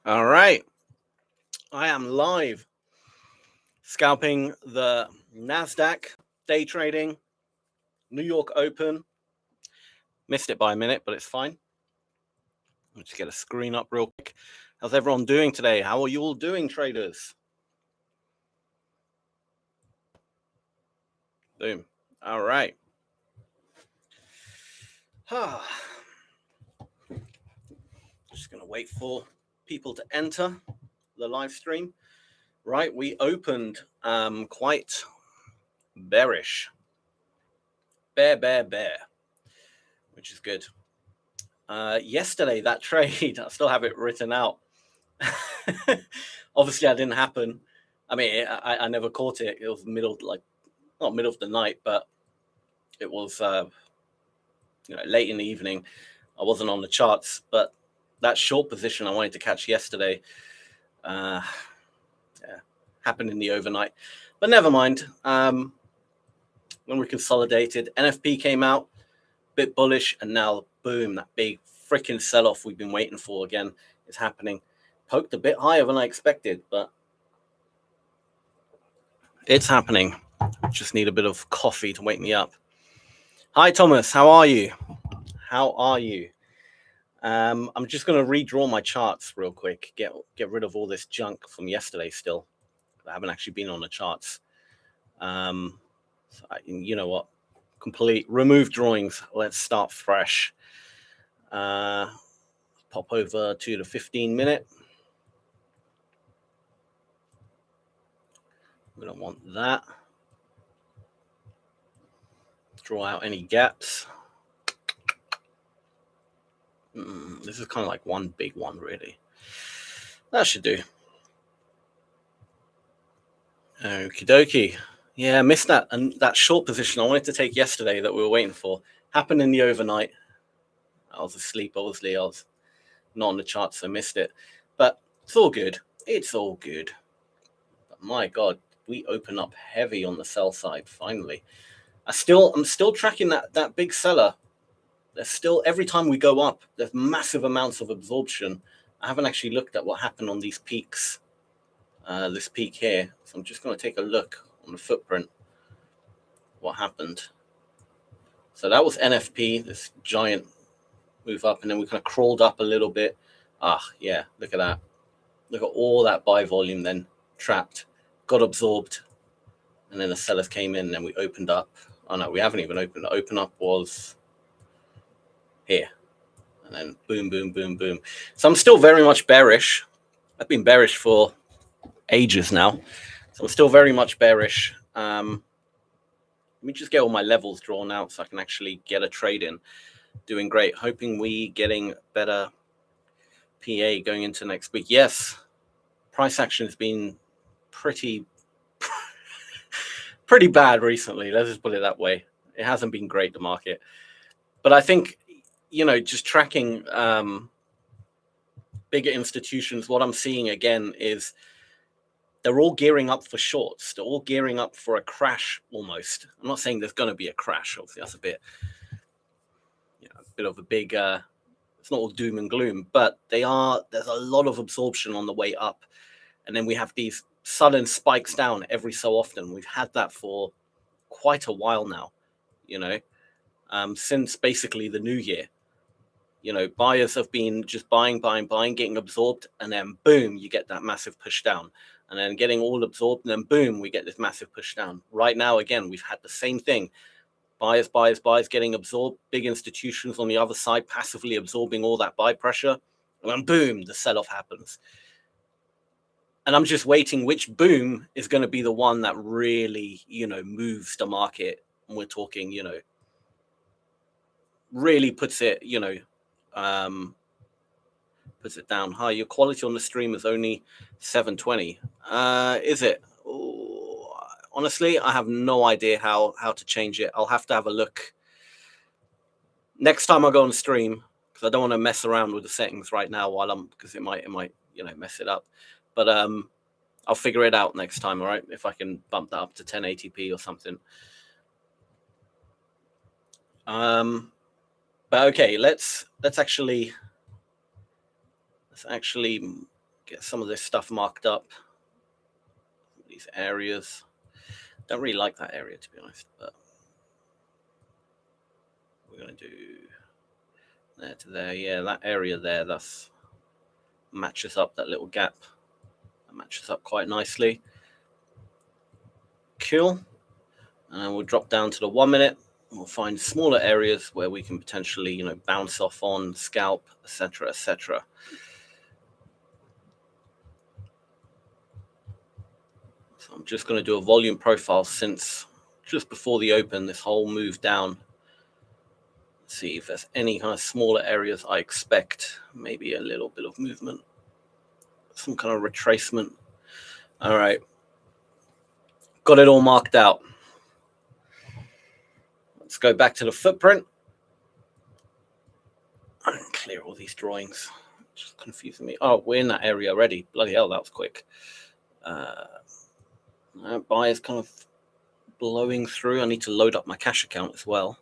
All right, I am live scalping the Nasdaq day trading New York Open. Missed it by a minute, but it's fine. Let's just get a screen up real quick. How's everyone doing today? How are you all doing, traders? Boom. All right. Just gonna wait for people to enter the live stream. Right, we opened quite bearish. Bear, which is good. Yesterday, that trade, I still have it written out. Obviously, that didn't happen. I mean, I never caught it. It was not middle of the night, but it was late in the evening. I wasn't on the charts, but that short position I wanted to catch yesterday happened in the overnight. But never mind. When we consolidated, NFP came out, bit bullish, and now boom, that big freaking sell-off we've been waiting for again is happening. Poked a bit higher than I expected, but it's happening. Just need a bit of coffee to wake me up. Hi, Thomas. How are you? How are you? I'm just going to redraw my charts real quick. Get rid of all this junk from yesterday still. I haven't actually been on the charts. You know what? Complete remove drawings. Let's start fresh. Pop over to the 15-minute. We don't want that. Draw out any gaps. This is kind of like one big one, really. That should do. Okie dokie. Yeah, I missed that. And that short position I wanted to take yesterday that we were waiting for happened in the overnight. I was asleep, obviously. I was not on the charts, so I missed it. But it's all good. It's all good. But my God, we open up heavy on the sell side, finally. I'm still tracking that big seller. There's still, every time we go up, there's massive amounts of absorption. I haven't actually looked at what happened on these peaks. This peak here. So I'm just going to take a look on the footprint. What happened? So that was NFP, this giant move up, and then we kind of crawled up a little bit. Yeah, look at that. Look at all that buy volume then trapped, got absorbed, and then the sellers came in, and then we opened up. Oh no, we haven't even opened. The open up was here, and then boom, boom, boom, boom. So I'm still very much bearish. I've been bearish for ages now, so I'm still very much bearish. Let me just get all my levels drawn out so I can actually get a trade in. Doing great. Hoping we getting better PA going into next week. Yes, price action has been pretty bad recently. Let's just put it that way. It hasn't been great, the market. But I think, just tracking bigger institutions, what I'm seeing again is they're all gearing up for shorts. They're all gearing up for a crash almost. I'm not saying there's going to be a crash. Obviously, that's a bit of a big, it's not all doom and gloom, but there's a lot of absorption on the way up. And then we have these sudden spikes down every so often. We've had that for quite a while now, since basically the new year. Buyers have been just buying, getting absorbed, and then boom, you get that massive push down. And then getting all absorbed, and then boom, we get this massive push down. Right now, again, we've had the same thing. Buyers getting absorbed, big institutions on the other side passively absorbing all that buy pressure, and then boom, the sell-off happens. And I'm just waiting which boom is going to be the one that really, moves the market. And we're talking, really puts it, puts it down. Hi, your quality on the stream is only 720. Is it? Ooh, honestly, I have no idea how to change it. I'll have to have a look next time I go on stream, because I don't want to mess around with the settings right now because it might mess it up. But I'll figure it out next time. All right, if I can bump that up to 1080p or something. But okay, let's actually Get some of this stuff marked up. These areas. Don't really like that area, to be honest, but we're going to do there to there. Yeah, that area there, that's matches up that little gap. That matches up quite nicely. Cool. And we'll drop down to the 1 minute. We'll find smaller areas where we can potentially, you know, bounce off on, scalp, etc., etc. So I'm just going to do a volume profile since just before the open, this whole move down. See if there's any kind of smaller areas I expect. Maybe a little bit of movement, some kind of retracement. All right, got it all marked out. Let's go back to the footprint and clear all these drawings. Just confusing me. Oh, we're in that area already. Bloody hell, that was quick. Buy is kind of blowing through. I need to load up my cash account as well.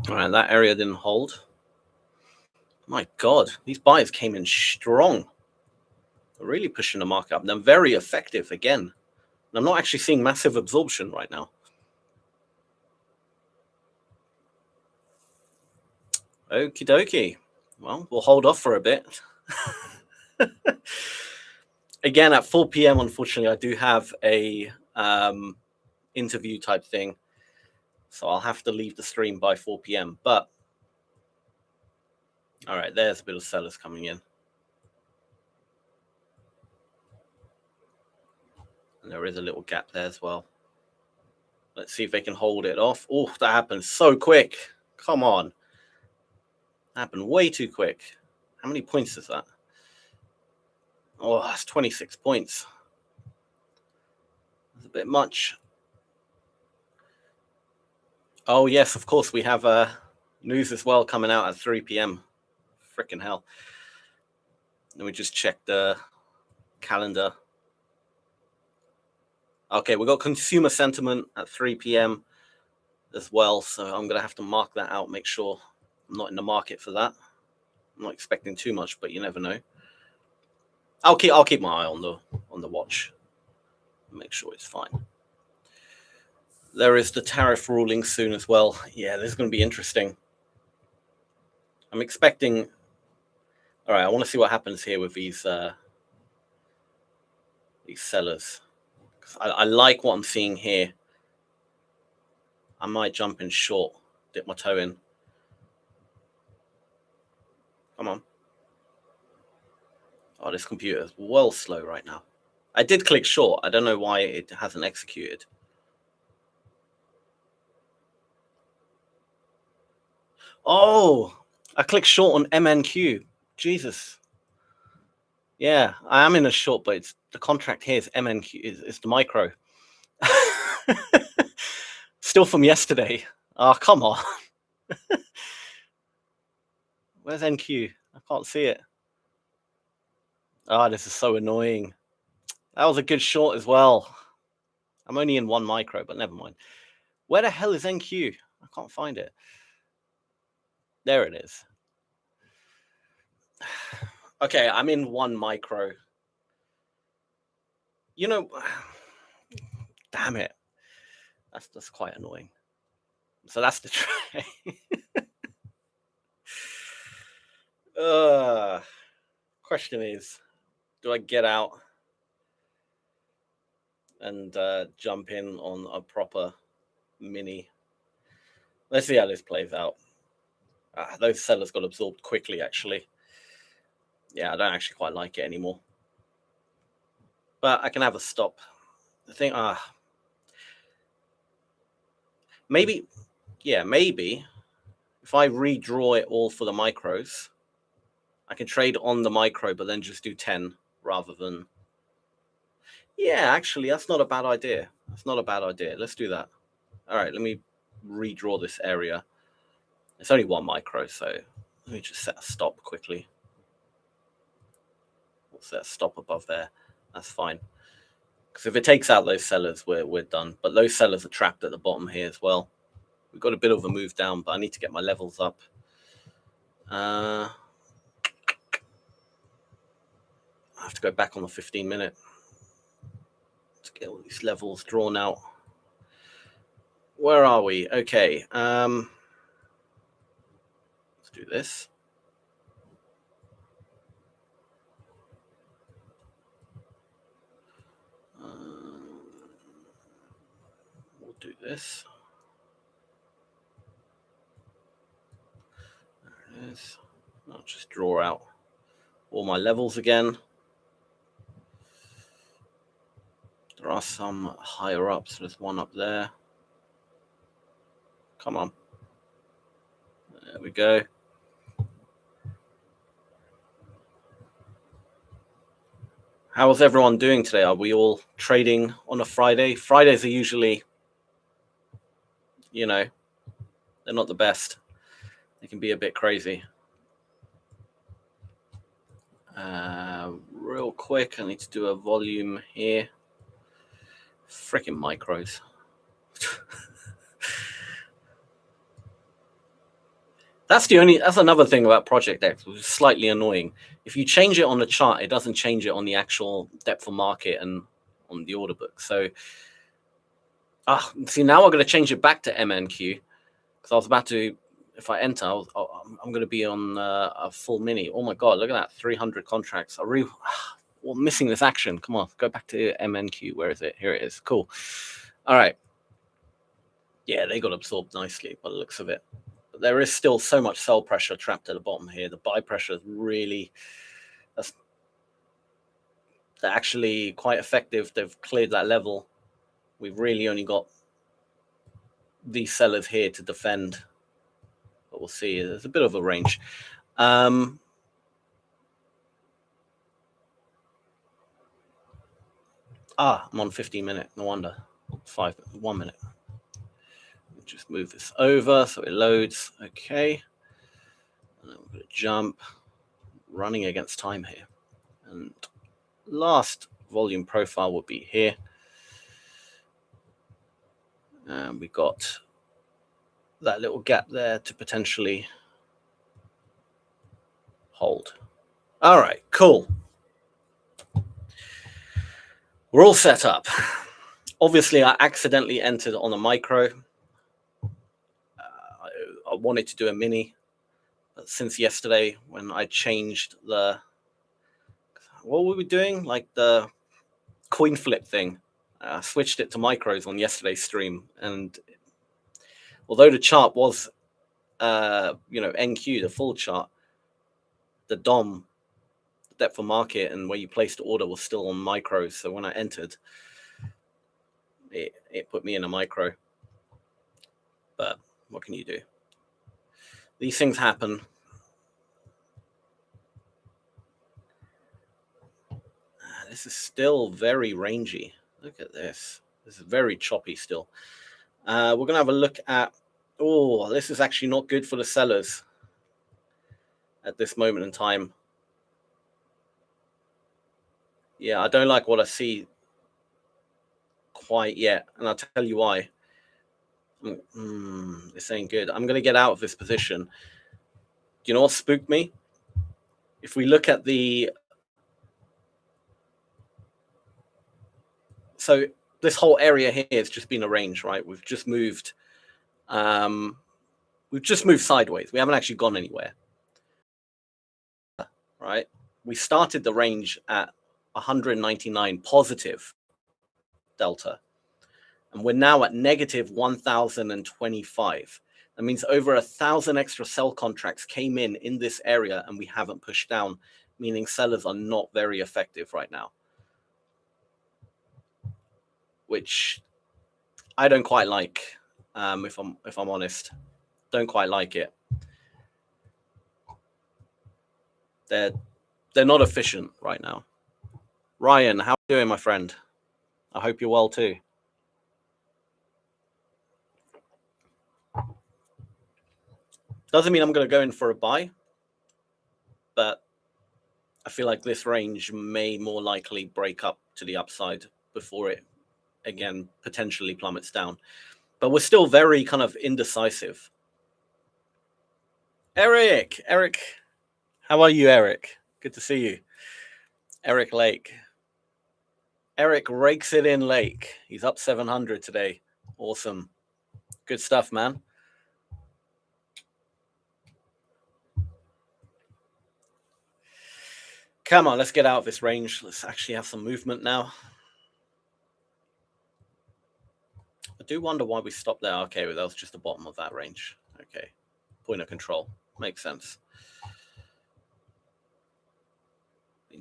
All right, that area didn't hold. My God, these buyers came in strong. They're really pushing the market up. They're very effective again. And I'm not actually seeing massive absorption right now. Okie dokie. Well, we'll hold off for a bit. Again, at 4 p.m., unfortunately, I do have a interview type thing. So I'll have to leave the stream by 4 p.m. But, all right, there's a bit of sellers coming in. And there is a little gap there as well. Let's see if they can hold it off. Oh, that happened so quick. Come on. That happened way too quick. How many points is that? Oh, that's 26 points. That's a bit much. Oh, yes, of course. We have news as well coming out at 3 p.m. Freaking hell. Let me just check the calendar. Okay, we got consumer sentiment at 3 p.m. as well. So I'm going to have to mark that out, make sure I'm not in the market for that. I'm not expecting too much, but you never know. I'll keep my eye on the watch. Make sure it's fine. There is the tariff ruling soon as well. Yeah, this is going to be interesting. I'm expecting. All right, I want to see what happens here with these sellers. I like what I'm seeing here. I might jump in short, dip my toe in. Come on. Oh, this computer is well slow right now. I did click short. I don't know why it hasn't executed. Oh, I clicked short on MNQ. Jesus. Yeah, I am in a short, but it's the contract here is MNQ. It's the micro. Still from yesterday. Oh, come on. Where's NQ? I can't see it. Oh, this is so annoying. That was a good short as well. I'm only in one micro, but never mind. Where the hell is NQ? I can't find it. There it is. Okay, I'm in one micro. You know, damn it. That's quite annoying. So that's the tray. Question is, do I get out and jump in on a proper mini? Let's see how this plays out. Those sellers got absorbed quickly, actually. Yeah, I don't actually quite like it anymore. But I can have a stop. I think, maybe if I redraw it all for the micros, I can trade on the micro, but then just do 10 rather than. Yeah, actually, that's not a bad idea. That's not a bad idea. Let's do that. All right, let me redraw this area. It's only one micro, so let me just set a stop quickly. We'll set a stop above there. That's fine. Because if it takes out those sellers, we're done. But those sellers are trapped at the bottom here as well. We've got a bit of a move down, but I need to get my levels up. I have to go back on the 15-minute to get all these levels drawn out. Where are we? Okay. Let's do this. We'll do this. There it is. I'll just draw out all my levels again. There are some higher up, so there's one up there. Come on. There we go. How's everyone doing today? Are we all trading on a Friday? Fridays are usually, you know, they're not the best. They can be a bit crazy. Real quick, I need to do a volume here. Freaking micros. That's another thing about Project X, which is slightly annoying. If you change it on the chart, it doesn't change it on the actual depth of market and on the order book. So, see, now I'm going to change it back to MNQ because I was about to, if I enter, I'm going to be on a full mini. Oh my God, look at that, 300 contracts. We're missing this action. Come on, go back to MNQ. Where is it? Here it is. Cool. All right. Yeah, they got absorbed nicely by the looks of it. But there is still so much sell pressure trapped at the bottom here. The buy pressure is really, they're actually quite effective. They've cleared that level. We've really only got these sellers here to defend. But we'll see. There's a bit of a range. I'm on 15-minute. No wonder. 1 minute. Just move this over so it loads. Okay. And then we're going to jump. Running against time here. And last volume profile would be here. And we got that little gap there to potentially hold. All right, cool. We're all set up. Obviously, I accidentally entered on a micro. I wanted to do a mini, but since yesterday when I changed what were we doing? Like the coin flip thing. I switched it to micros on yesterday's stream, and although the chart was, NQ, the full chart, the DOM, the depth of market, and where you placed the order was still on micros. So when I entered, it put me in a micro. But what can you do? These things happen. This is still very rangy. Look at this. This is very choppy still. We're going to have a look at, this is actually not good for the sellers at this moment in time. Yeah, I don't like what I see quite yet, and I'll tell you why. This ain't good. I'm going to get out of this position. Do you know what spooked me? If we look at so this whole area here has just been a range, right? We've just moved sideways. We haven't actually gone anywhere, right? We started the range at 199 positive delta, and we're now at negative 1,025. That means over 1,000 extra sell contracts came in this area, and we haven't pushed down, meaning sellers are not very effective right now, which I don't quite like. If I'm honest, don't quite like it. They're not efficient right now. Ryan, how are you doing, my friend? I hope you're well too. Doesn't mean I'm going to go in for a buy, but I feel like this range may more likely break up to the upside before it again potentially plummets down. But we're still very kind of indecisive. Eric, how are you, Eric? Good to see you. Eric Lake. Eric rakes it in Lake. He's up 700 today. Awesome. Good stuff, man. Come on, let's get out of this range. Let's actually have some movement now. I do wonder why we stopped there. Okay, well, that was just the bottom of that range. Okay, point of control. Makes sense.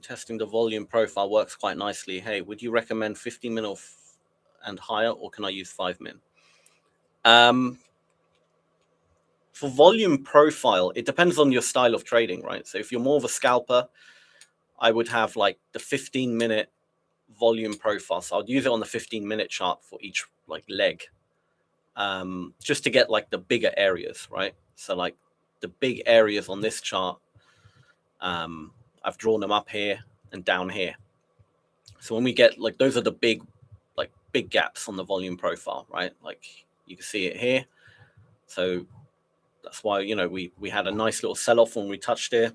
Testing the volume profile works quite nicely. Hey, would you recommend 50 min and higher, or can I use 5 min? For volume profile, it depends on your style of trading, right? So if you're more of a scalper, I would have like the 15-minute volume profile. So I'd use it on the 15-minute chart for each like leg, just to get like the bigger areas, right? So like the big areas on this chart, I've drawn them up here and down here. So when we get like, those are the big gaps on the volume profile, right? Like you can see it here. So that's why, you know, we had a nice little sell-off when we touched it.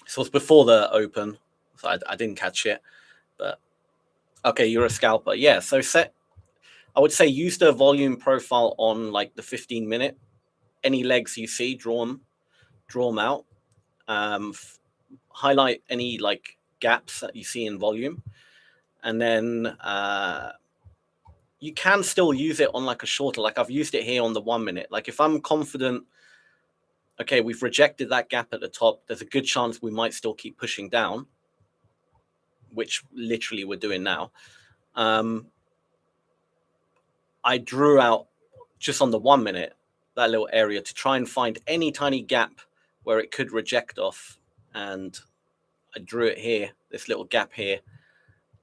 So it's before the open, so I didn't catch it. But okay, you're a scalper. Yeah, so I would say use the volume profile on like the 15-minute. Any legs you see, draw them out. Highlight any like gaps that you see in volume, and then you can still use it on like a shorter. Like I've used it here on the 1 minute. Like if I'm confident, okay, we've rejected that gap at the top, there's a good chance we might still keep pushing down, which literally we're doing now. I drew out just on the 1 minute that little area to try and find any tiny gap where it could reject off, and I drew it here, this little gap here,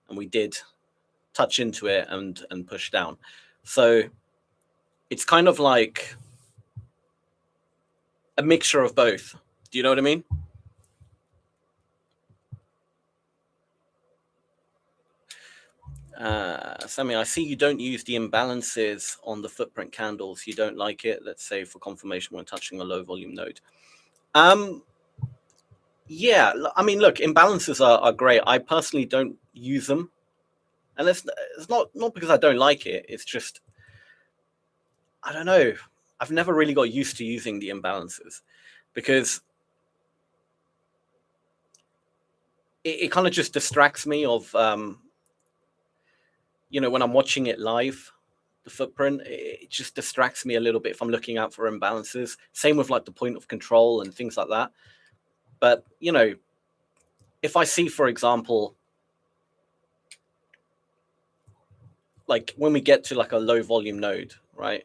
and we did touch into it and push down. So it's kind of like a mixture of both. Do you know what I mean? Sammy, I see you don't use the imbalances on the footprint candles. You don't like it, let's say, for confirmation when touching a low volume node. Yeah, I mean, look, imbalances are great. I personally don't use them. And it's not because I don't like it. It's just, I don't know. I've never really got used to using the imbalances because it kind of just distracts me of, you know, when I'm watching it live, the footprint, it just distracts me a little bit if I'm looking out for imbalances. Same with like the point of control and things like that. But, you know, if I see, for example, like when we get to like a low volume node, right?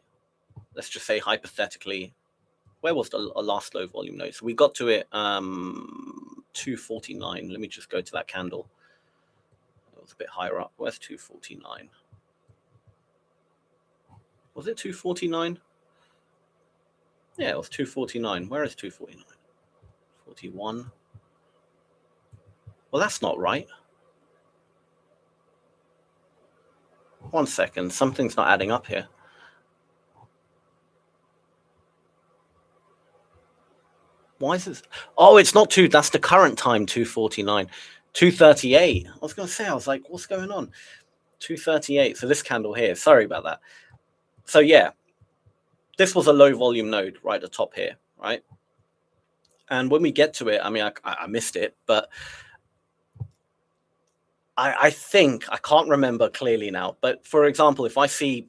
Let's just say hypothetically, where was the last low volume node? So we got to it 249. Let me just go to that candle. It was a bit higher up. Where's 249? Was it 249? Yeah, it was 249. Where is 249? 41. Well, that's not right. 1 second. Something's not adding up here. Why is this? Oh, it's not two. That's the current time, 249. 238. I was going to say, I was like, what's going on? 238. So this candle here. Sorry about that. So yeah, this was a low volume node right at the top here, right? And when we get to it, I mean, I missed it, but I think, I can't remember clearly now, but for example, if I see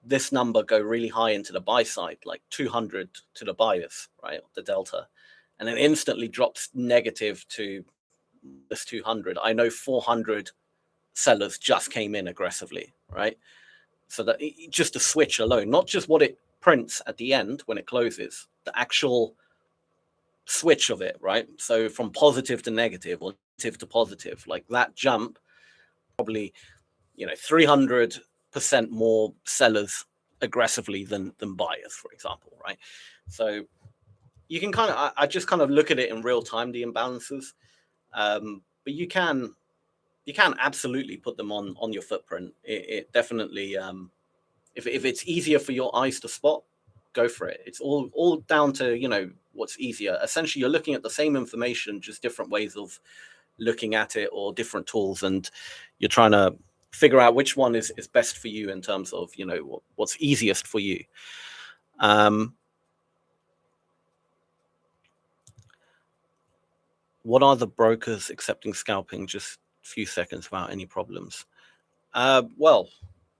this number go really high into the buy side, like 200 to the buyers, right, the delta, and then instantly drops negative to this 200, I know 400 sellers just came in aggressively, right? So that just the switch alone, not just what it prints at the end when it closes, the actual switch of it, right? So from positive to negative or negative to positive, like that jump, probably, you know, 300% more sellers aggressively than buyers, for example, right? So you can kind of, I just kind of look at it in real time, the imbalances, but you can you can absolutely put them on your footprint. It definitely, if it's easier for your eyes to spot, go for it. It's all down to, you know, what's easier. Essentially, you're looking at the same information, just different ways of looking at it or different tools, and you're trying to figure out which one is best for you in terms of, you know, what's easiest for you. What are the brokers accepting scalping? Just a few seconds without any problems. Well,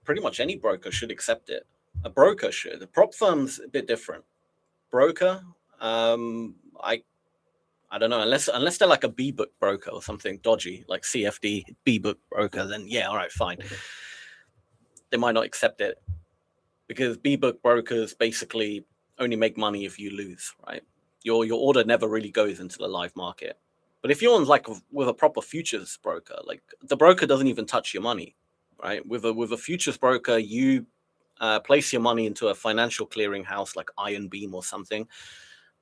pretty much any broker should accept it. A broker should. The prop firm's a bit different. Broker, I don't know, unless they're like a B-book broker or something dodgy, like CFD B-book broker, then yeah, all right, fine. They might not accept it, because B-book brokers basically only make money if you lose, right? Your order never really goes into the live market. But if you're on like with a proper futures broker, like the broker doesn't even touch your money, right? With a futures broker, you place your money into a financial clearing house like Iron Beam or something,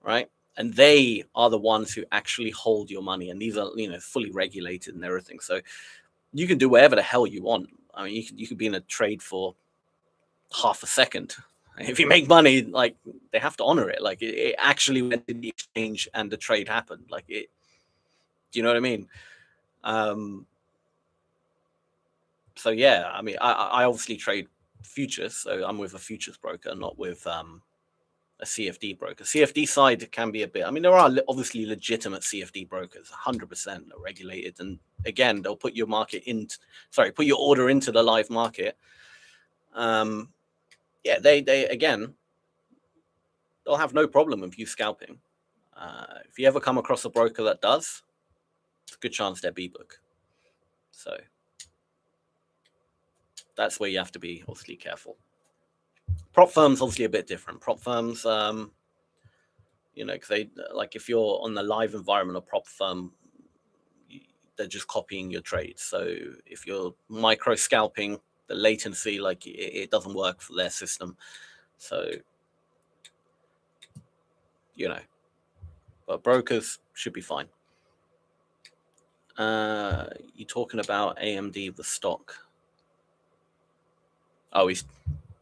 right? And they are the ones who actually hold your money, and these are, you know, fully regulated and everything. So you can do whatever the hell you want. I mean, you could be in a trade for half a second. If you make money, like, they have to honor it. Like it actually went to the exchange and the trade happened. Like it. Do you know what I mean? So yeah, I mean, I obviously trade futures, so I'm with a futures broker, not with a CFD broker. CFD side can be a bit. I mean, there are obviously legitimate CFD brokers, 100% regulated, and again, they'll put your put your order into the live market. Yeah, they again, they'll have no problem with you scalping. If you ever come across a broker that does, it's a good chance they're B-book. So that's where you have to be obviously careful. Prop firms obviously a bit different. Prop firms, you know, because they, like, if you're on the live environment, a prop firm, they're just copying your trades. So if you're micro scalping, the latency, like, it doesn't work for their system. So, you know, but brokers should be fine. You're talking about AMD, the stock. Oh, he's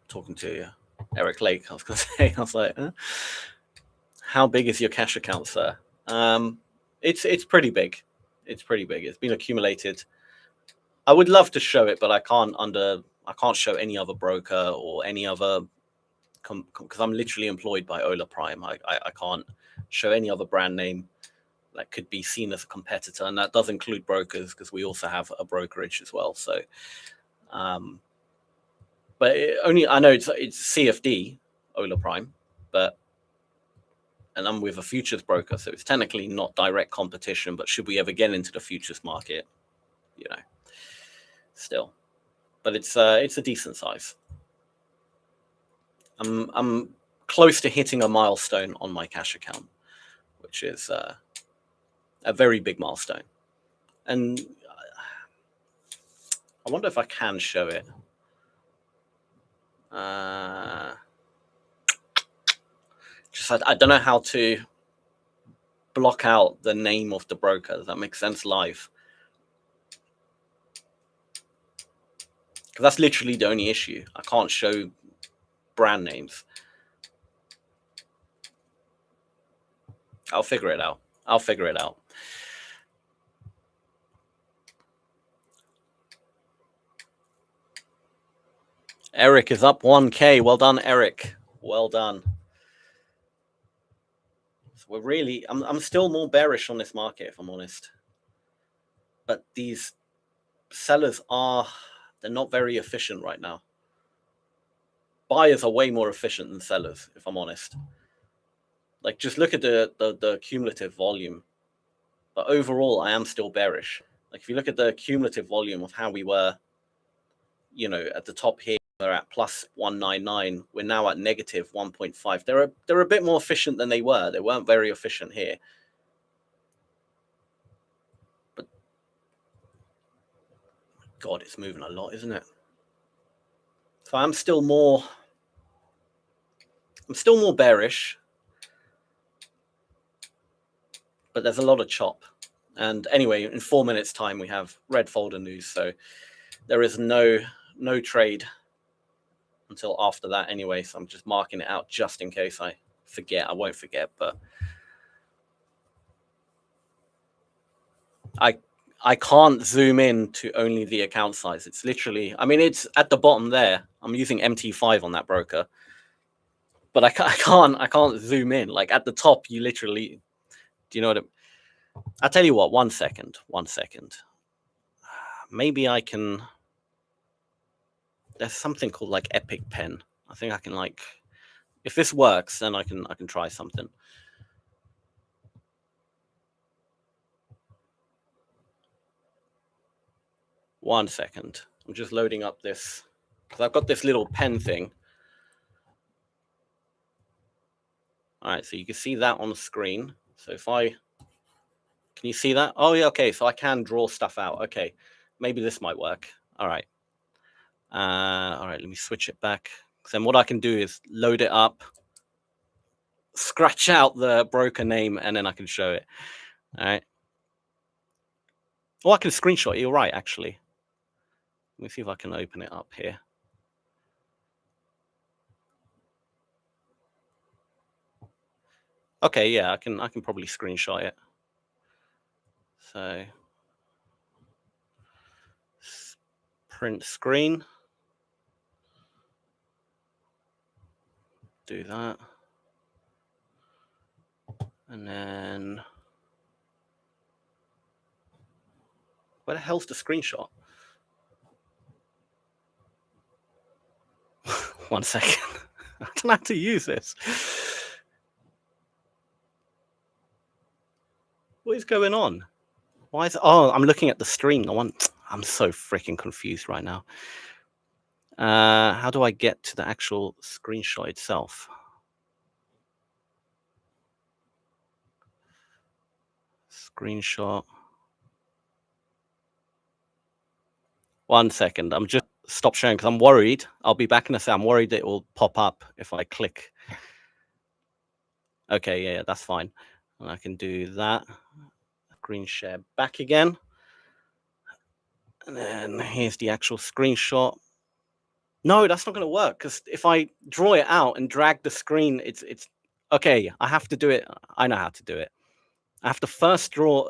talking to Eric Lake. I was going to say, I was like, huh? How big is your cash account, sir? It's pretty big. It's pretty big. It's been accumulated. I would love to show it, but I can't show any other broker or any other, because I'm literally employed by Ola Prime. I can't show any other brand name that could be seen as a competitor, and that does include brokers, because we also have a brokerage as well. So, but I know it's CFD Ola Prime, and I'm with a futures broker, so it's technically not direct competition. But should we ever get into the futures market, you know, still, but it's a decent size. I'm close to hitting a milestone on my cash account, which is a very big milestone. And I wonder if I can show it. I don't know how to block out the name of the broker. Does that make sense live? Because that's literally the only issue. I can't show brand names. I'll figure it out. Eric is up 1K. Well done, Eric. Well done. So we're really, I'm still more bearish on this market, if I'm honest. But these sellers they're not very efficient right now. Buyers are way more efficient than sellers, if I'm honest. Like, just look at the cumulative volume. But overall, I am still bearish. Like, if you look at the cumulative volume of how we were, you know, at the top here, they're at plus 199. We're now at negative 1.5. They're a bit more efficient than they were. They weren't very efficient here. But God, it's moving a lot, isn't it? So I'm still more bearish, but there's a lot of chop. And anyway, in 4 minutes time, we have red folder news. So there is no trade until after that anyway. So I'm just marking it out just in case I forget. I won't forget, but I can't zoom in to only the account size. It's literally, I mean, it's at the bottom there. I'm using MT5 on that broker, but I can't zoom in. Like at the top, you literally, do you know what? I'll tell you what. 1 second. Maybe I can. There's something called like Epic Pen. I think I can like, if this works, then I can try something. One second. I'm just loading up this because I've got this little pen thing. All right, so you can see that on the screen. So if can you see that? Oh yeah, okay. So I can draw stuff out. Okay, maybe this might work. All right. All right. Let me switch it back. Then what I can do is load it up, scratch out the broker name, and then I can show it. All right. Oh, I can screenshot. You're right, actually. Let me see if I can open it up here. Okay, yeah, I can probably screenshot it. So print screen. Do that. And then where the hell's the screenshot? 1 second. I don't know how to use this. What is going on? Why is it? Oh, I'm looking at the stream. I'm so freaking confused right now. How do I get to the actual screenshot itself? Screenshot. 1 second. I'm just stop sharing because I'm worried. I'll be back in a second. I'm worried it will pop up if I click. Okay, yeah, that's fine. And I can do that. Screen share back again. And then here's the actual screenshot. No, that's not going to work because if I draw it out and drag the screen, it's okay. I have to do it. I know how to do it. I have to first draw.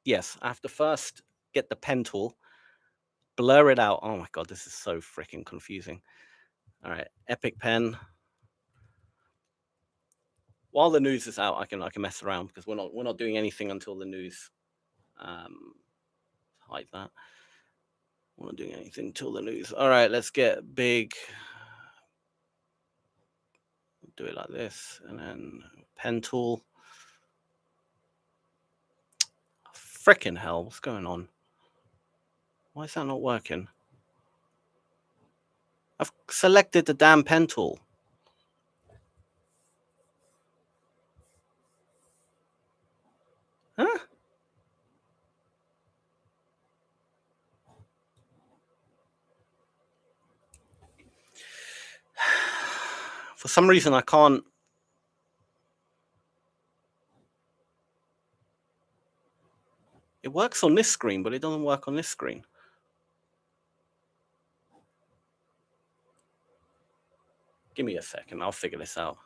Yes, I have to first get the pen tool, blur it out. Oh my God, this is so freaking confusing. All right, Epic Pen. While the news is out, I can mess around because we're not doing anything until the news. Hide that. We're not doing anything till the news. All right, let's get big. Do it like this, and then pen tool. Frickin' hell, what's going on? Why is that not working? I've selected the damn pen tool. Huh? For some reason, I can't. It works on this screen, but it doesn't work on this screen. Give me a second. I'll figure this out.